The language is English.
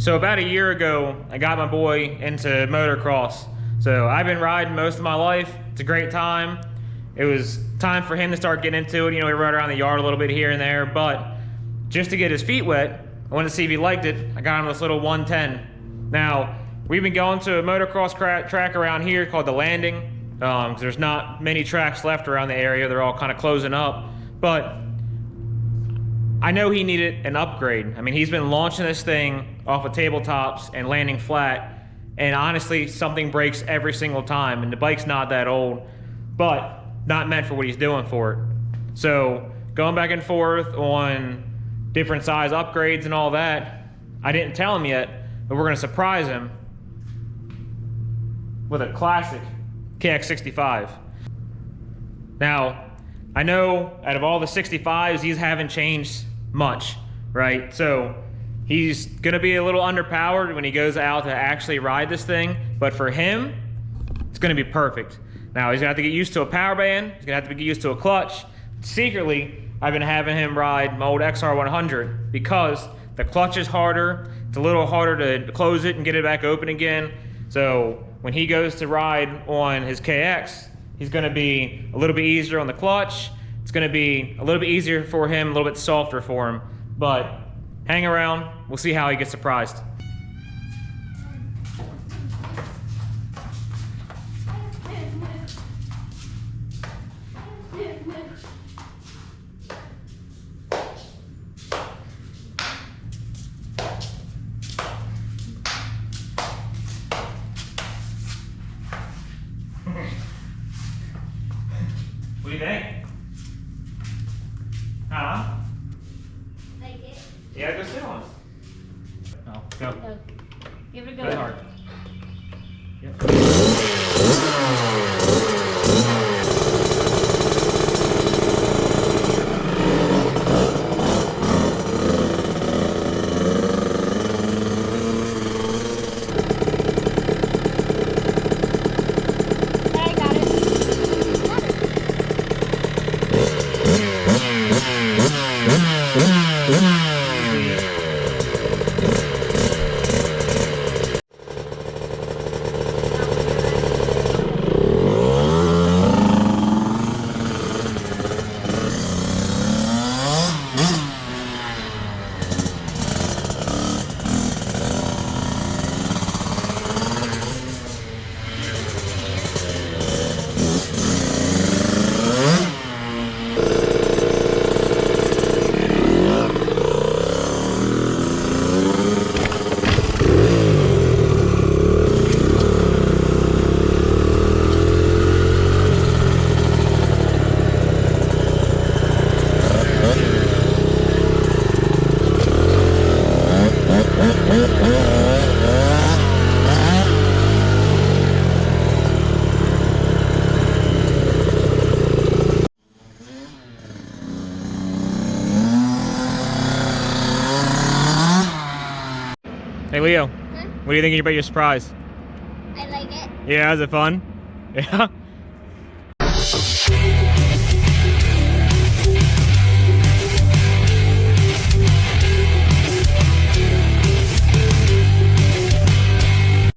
So about a year ago, I got my boy into motocross. So I've been riding most of my life. It's a great time. It was time for him to start getting into it. You know, we rode around the yard a little bit here and there, but just to get his feet wet, I wanted to see if he liked it. I got him this little 110. Now, we've been going to a motocross track around here called The Landing. There's not many tracks left around the area. They're all kind of closing up. But I know he needed an upgrade. I mean, he's been launching this thing off of tabletops and landing flat, and honestly, something breaks every single time, and the bike's not that old, but not meant for what he's doing for it. So, going back and forth on different size upgrades and all that, I didn't tell him yet, but we're gonna surprise him with a classic kx65. Now, I know out of all the 65s, these haven't changed much, right? So he's gonna be a little underpowered when he goes out to actually ride this thing, but for him, it's gonna be perfect. Now he's gonna have to get used to a power band, he's gonna have to get used to a clutch. Secretly, I've been having him ride my old XR100 because the clutch is harder, it's a little harder to close it and get it back open again. So when he goes to ride on his KX, he's gonna be a little bit easier on the clutch. It's gonna be a little bit easier for him, a little bit softer for him. But hang around, we'll see how he gets surprised. What do you think? Huh? Like it? Yeah, go sit on it. Oh, go. Go. Give it a go. Really hard. Yep. I got it. Hey Leo, Huh? what do you think about your surprise? I like it. Yeah, is it fun? Yeah?